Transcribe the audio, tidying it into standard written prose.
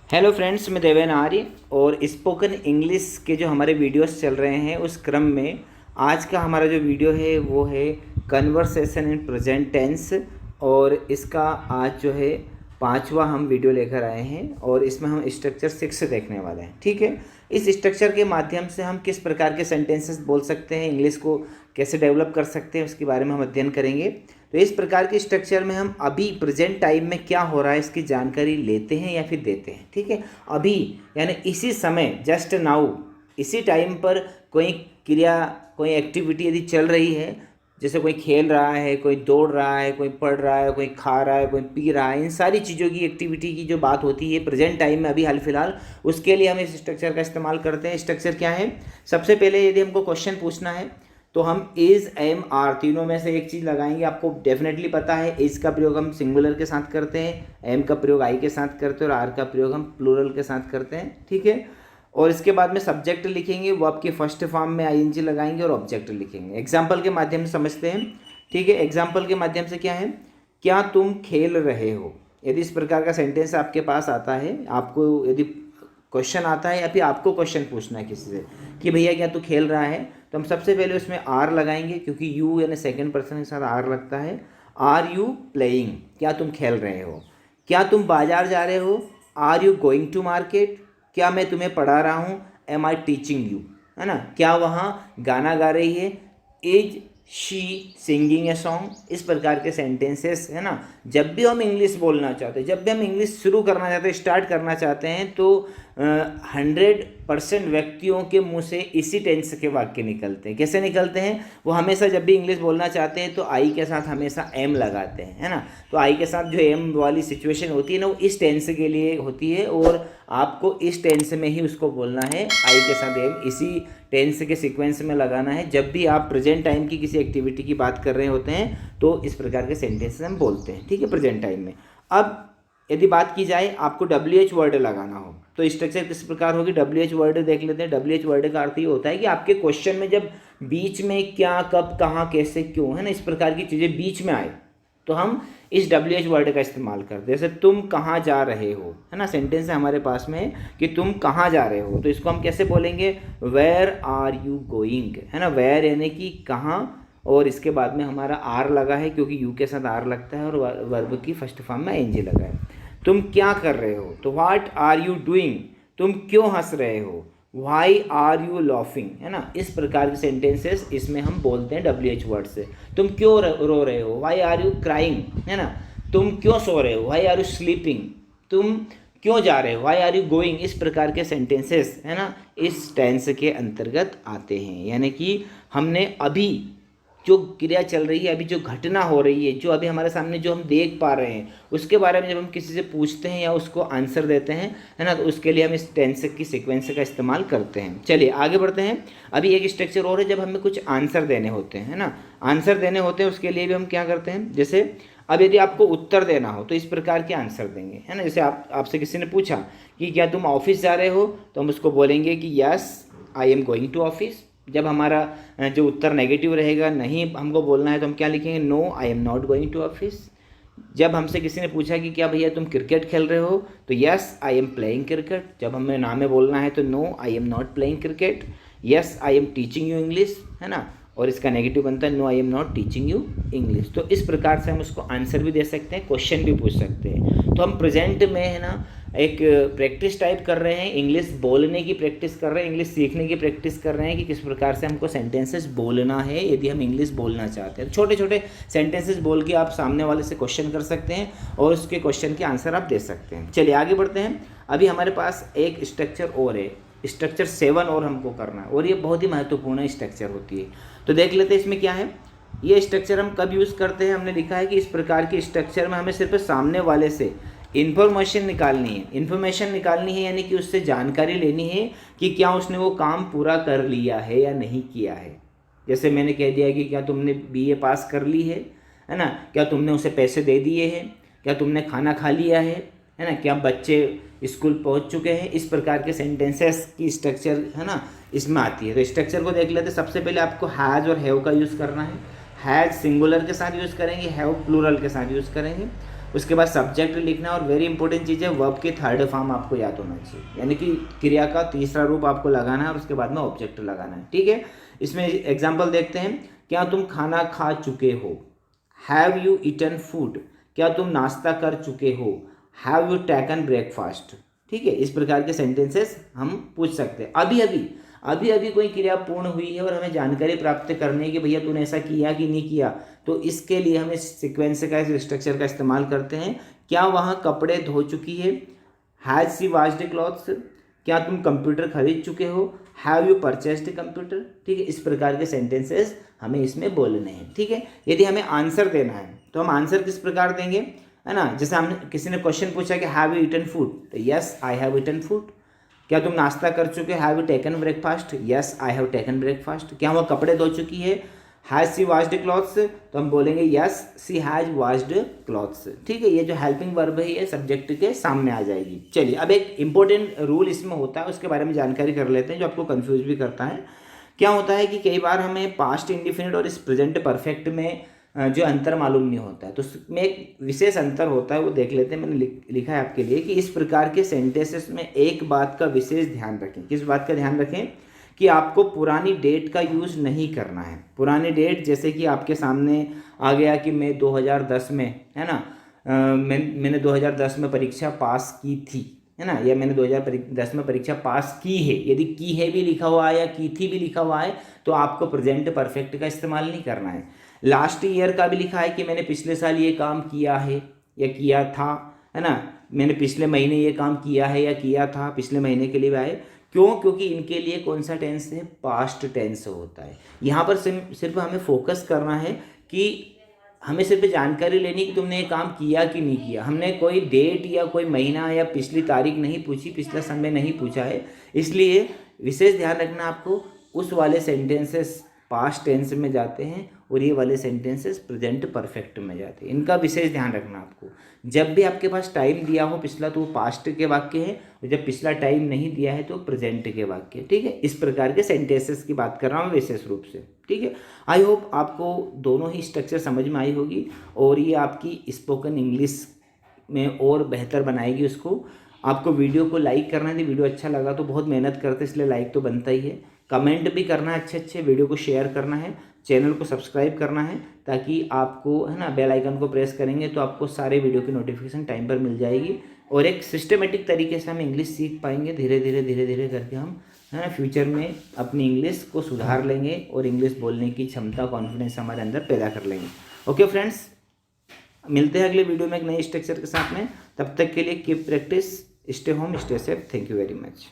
Hello friends, मैं देवेन आर्य और spoken English के जो हमारे वीडियोस चल रहे हैं उस क्रम में आज का हमारा जो वीडियो है वो है कन्वर्सेशन इन प्रेजेंट टेंस। और इसका आज जो है 5वां हम वीडियो लेकर आए हैं और इसमें हम स्ट्रक्चर 6 देखने वाले हैं। ठीक है, इस स्ट्रक्चर के माध्यम से हम किस प्रकार के सेंटेंसेस बोल सकते हैं, इंग्लिश को कैसे डेवलप कर सकते हैं, उसके बारे में हम अध्ययन करेंगे। तो इस प्रकार के स्ट्रक्चर में हम अभी प्रेजेंट टाइम में क्या हो रहा है इसकी जानकारी लेते हैं या फिर देते हैं। ठीक है, अभी यानी इसी समय, जस्ट नाउ, इसी टाइम पर कोई क्रिया, कोई एक्टिविटी यदि चल रही है, जैसे कोई खेल रहा है, कोई दौड़ रहा है, कोई पढ़ रहा है, कोई खा रहा है, कोई पी रहा है, इन सारी चीज़ों की एक्टिविटी की जो बात होती है प्रेजेंट टाइम में अभी हाल फिलहाल, उसके लिए हम इस स्ट्रक्चर का इस्तेमाल करते हैं। स्ट्रक्चर क्या है? सबसे पहले यदि हमको क्वेश्चन पूछना है तो हम इज़, एम, आर तीनों में से एक चीज़ लगाएंगे। आपको डेफिनेटली पता है इज़ का प्रयोग हम सिंगुलर के साथ करते हैं, एम का प्रयोग आई के साथ करते हैं और आर का प्रयोग हम प्लूरल के साथ करते हैं। ठीक है, और इसके बाद में सब्जेक्ट लिखेंगे, वो आपकी फर्स्ट फॉर्म में आईएनजी लगाएंगे और ऑब्जेक्ट लिखेंगे। एग्जाम्पल के माध्यम से समझते हैं। ठीक है, एग्जाम्पल के माध्यम से क्या है? क्या तुम खेल रहे हो? यदि इस प्रकार का सेंटेंस आपके पास आता है, आपको यदि क्वेश्चन आता है या फिर आपको क्वेश्चन पूछना है किसी से कि भैया क्या तू खेल रहा है, तो हम सबसे पहले उसमें आर लगाएंगे, क्योंकि यू यानी सेकंड पर्सन के साथ आर लगता है। Are you playing? क्या तुम खेल रहे हो? क्या तुम बाजार जा रहे हो? Are you going to market? क्या मैं तुम्हें पढ़ा रहा हूँ? Am I teaching you? है ना, क्या वहाँ गाना गा रही है? Is she singing a song? इस प्रकार के सेंटेंसेस, है ना, जब भी हम इंग्लिश बोलना चाहते हैं, जब भी हम इंग्लिश शुरू करना चाहते हैं, स्टार्ट करना चाहते हैं, तो 100% व्यक्तियों के मुंह से इसी टेंस के वाक्य निकलते हैं। कैसे निकलते हैं? वो हमेशा जब भी इंग्लिश बोलना चाहते हैं तो आई के साथ हमेशा एम लगाते हैं, है ना। तो आई के साथ जो एम वाली सिचुएशन होती है ना, वो इस टेंस के लिए होती है और आपको इस टेंस में ही उसको बोलना है। आई के साथ एम इसी टेंस के सीक्वेंस में लगाना है जब भी आप प्रेजेंट टाइम की किसी एक्टिविटी की बात कर रहे होते हैं, तो इस प्रकार के सेंटेंसेस हम बोलते हैं। ठीक है, प्रेजेंट टाइम में। अब यदि बात की जाए, आपको WH वर्ड लगाना हो तो स्ट्रक्चर किस प्रकार होगी? WH वर्ड देख लेते हैं। WH वर्ड का अर्थ ये होता है कि आपके क्वेश्चन में जब बीच में क्या, कब, कहाँ, कैसे, क्यों, है ना, इस प्रकार की चीज़ें बीच में आए तो हम इस WH वर्ड का इस्तेमाल करते हैं। जैसे तुम कहाँ जा रहे हो, है ना, सेंटेंस है हमारे पास में कि तुम कहाँ जा रहे हो, तो इसको हम कैसे बोलेंगे? Where are you going? है ना, वेयर यानी कि कहाँ, और इसके बाद में हमारा आर लगा है क्योंकि यू के साथ आर लगता है और वर्ब की फर्स्ट फॉर्म में एनजी लगा है। तुम क्या कर रहे हो? तो व्हाट आर यू डूइंग? तुम क्यों हंस रहे हो? Why are you laughing? है ना, इस प्रकार के सेंटेंसेस इसमें हम बोलते हैं WH वर्ड से। तुम क्यों रो रहे हो? Why are you crying? है ना, तुम क्यों सो रहे हो? Why are you sleeping? तुम क्यों जा रहे हो? Why are you going? इस प्रकार के सेंटेंसेस, है ना, इस टेंस के अंतर्गत आते हैं। यानी कि हमने अभी जो क्रिया चल रही है, अभी जो घटना हो रही है, जो अभी हमारे सामने जो हम देख पा रहे हैं, उसके बारे में जब हम किसी से पूछते हैं या उसको आंसर देते हैं, है ना, तो उसके लिए हम इस टेंस की सीक्वेंस का इस्तेमाल करते हैं। चलिए आगे बढ़ते हैं। अभी एक स्ट्रक्चर और है, जब हमें कुछ आंसर देने होते हैं, है ना, आंसर देने होते हैं, उसके लिए भी हम क्या करते हैं? जैसे अब यदि आपको उत्तर देना हो तो इस प्रकार के आंसर देंगे, है ना। जैसे आपसे किसी ने पूछा कि क्या तुम ऑफिस जा रहे हो, तो हम उसको बोलेंगे कि yes I am going to office. जब हमारा जो उत्तर नेगेटिव रहेगा, नहीं हमको बोलना है, तो हम क्या लिखेंगे? No I am not going to office. जब हमसे किसी ने पूछा कि क्या भैया तुम क्रिकेट खेल रहे हो, तो yes I am playing cricket. जब हमें नाम में बोलना है तो no I am not playing cricket. Yes I am teaching you English, है ना, और इसका नेगेटिव बनता है no I am not teaching you English. तो इस प्रकार से हम उसको आंसर भी दे सकते हैं, क्वेश्चन भी पूछ सकते हैं। तो हम प्रेजेंट में, है ना, एक प्रैक्टिस टाइप कर रहे हैं, इंग्लिश बोलने की प्रैक्टिस कर रहे हैं, इंग्लिश सीखने की प्रैक्टिस कर रहे हैं कि किस प्रकार से हमको सेंटेंसेस बोलना है यदि हम इंग्लिश बोलना चाहते हैं। छोटे छोटे सेंटेंसेस बोल के आप सामने वाले से क्वेश्चन कर सकते हैं और उसके क्वेश्चन के आंसर आप दे सकते हैं। चलिए आगे बढ़ते हैं। अभी हमारे पास एक स्ट्रक्चर और है, स्ट्रक्चर 7 और हमको करना है, और ये बहुत ही महत्वपूर्ण स्ट्रक्चर होती है। तो देख लेते हैं इसमें क्या है। ये स्ट्रक्चर हम कब यूज़ करते हैं? हमने लिखा है कि इस प्रकार के स्ट्रक्चर में हमें सिर्फ सामने वाले से इन्फॉर्मेशन निकालनी है। इन्फॉर्मेशन निकालनी है यानी कि उससे जानकारी लेनी है कि क्या उसने वो काम पूरा कर लिया है या नहीं किया है। जैसे मैंने कह दिया कि क्या तुमने BA पास कर ली है ना, क्या तुमने उसे पैसे दे दिए हैं, क्या तुमने खाना खा लिया है, है ना, कि अब बच्चे स्कूल पहुंच चुके हैं, इस प्रकार के सेंटेंसेस की स्ट्रक्चर है ना इसमें आती है। तो स्ट्रक्चर को देख लेते हैं। सबसे पहले आपको हैज़ और हैव का यूज़ करना है। हैज़ सिंगुलर के साथ यूज़ करेंगे, हैव प्लूरल के साथ यूज़ करेंगे। उसके बाद सब्जेक्ट लिखना है और वेरी इंपॉर्टेंट चीज़ है वर्ब की थर्ड फॉर्म आपको याद होना चाहिए, यानी कि क्रिया का तीसरा रूप आपको लगाना है और उसके बाद में ऑब्जेक्ट लगाना है। ठीक है, इसमें एग्जाम्पल देखते हैं। क्या तुम खाना खा चुके हो? Have you eaten food? क्या तुम नाश्ता कर चुके हो? Have you taken breakfast? ठीक है, इस प्रकार के सेंटेंसेस हम पूछ सकते हैं। अभी अभी कोई क्रिया पूर्ण हुई है और हमें जानकारी प्राप्त करनी है कि भैया तूने ऐसा किया कि नहीं किया, तो इसके लिए हम इस सीक्वेंस का, इस स्ट्रक्चर का इस्तेमाल करते हैं। क्या वहाँ कपड़े धो चुकी है? Has she washed clothes? क्या तुम कंप्यूटर खरीद चुके हो? Have you purchased computer? ठीक है, इस प्रकार के सेंटेंसेस हमें इसमें बोलने हैं। ठीक है, यदि हमें आंसर देना है तो हम आंसर किस प्रकार देंगे, है ना। जैसे हमने किसी ने क्वेश्चन पूछा कि हैव यू ईटन फूड, तो yes I have eaten food. क्या तुम नाश्ता कर चुके? Have you taken breakfast? Yes I have taken breakfast. क्या वो कपड़े धो चुकी है? Has she washed clothes? तो हम बोलेंगे yes she has washed clothes. ठीक है, ये जो हेल्पिंग वर्ब है ये सब्जेक्ट के सामने आ जाएगी। चलिए, अब एक इंपॉर्टेंट रूल इसमें होता है, उसके बारे में जानकारी कर लेते हैं जो आपको कंफ्यूज भी करता है। क्या होता है कि कई बार हमें पास्ट इंडिफिनिट और इस प्रेजेंट परफेक्ट में जो अंतर मालूम नहीं होता है, तो उसमें एक विशेष अंतर होता है, वो देख लेते हैं। मैंने लिखा है आपके लिए कि इस प्रकार के सेंटेंसेस में एक बात का विशेष ध्यान रखें। किस बात का ध्यान रखें? कि आपको पुरानी डेट का यूज़ नहीं करना है। पुरानी डेट, जैसे कि आपके सामने आ गया कि मैं 2010 में, है ना, मैंने 2010 में परीक्षा पास की थी, है ना, या मैंने 2010 में परीक्षा पास की है। यदि की है भी लिखा हुआ है या की थी भी लिखा हुआ है तो आपको प्रेजेंट परफेक्ट का इस्तेमाल नहीं करना है। लास्ट ईयर का भी लिखा है कि मैंने पिछले साल ये काम किया है या किया था, है ना, मैंने पिछले महीने ये काम किया है या किया था, पिछले महीने के लिए भी आए। क्यों? क्योंकि इनके लिए कौन सा टेंस है? पास्ट टेंस होता है। यहाँ पर सिर्फ हमें फोकस करना है कि हमें सिर्फ जानकारी लेनी कि तुमने ये काम किया कि नहीं किया। हमने कोई डेट या कोई महीना या पिछली तारीख नहीं पूछी, पिछला समय नहीं पूछा है। इसलिए विशेष ध्यान रखना आपको, उस वाले सेंटेंसेस पास्ट टेंस में जाते हैं और ये वाले सेंटेंसेस प्रेजेंट परफेक्ट में जाते हैं। इनका विशेष ध्यान रखना आपको। जब भी आपके पास टाइम दिया हो पिछला तो वो पास्ट के वाक्य है, और जब पिछला टाइम नहीं दिया है तो प्रेजेंट के वाक्य। ठीक है, इस प्रकार के सेंटेंसेस की बात कर रहा हूँ विशेष रूप से। ठीक है, आई होप आपको दोनों ही स्ट्रक्चर समझ में आई होगी और ये आपकी स्पोकन इंग्लिश में और बेहतर बनाएगी उसको। आपको वीडियो को लाइक करना है, वीडियो अच्छा लगा तो बहुत मेहनत करते इसलिए लाइक तो बनता ही है। कमेंट भी करना है अच्छे, वीडियो को शेयर करना है, चैनल को सब्सक्राइब करना है, ताकि आपको, है ना, बेल आइकन को प्रेस करेंगे तो आपको सारे वीडियो की नोटिफिकेशन टाइम पर मिल जाएगी और एक सिस्टमेटिक तरीके से हम इंग्लिश सीख पाएंगे। धीरे धीरे करके हम, है ना, फ्यूचर में अपनी इंग्लिश को सुधार लेंगे और इंग्लिश बोलने की क्षमता, कॉन्फिडेंस हमारे अंदर पैदा कर लेंगे। ओके फ्रेंड्स, मिलते हैं अगले वीडियो में एक नए स्ट्रक्चर के साथ में। तब तक के लिए keep practice, stay home, stay safe. Thank you very much.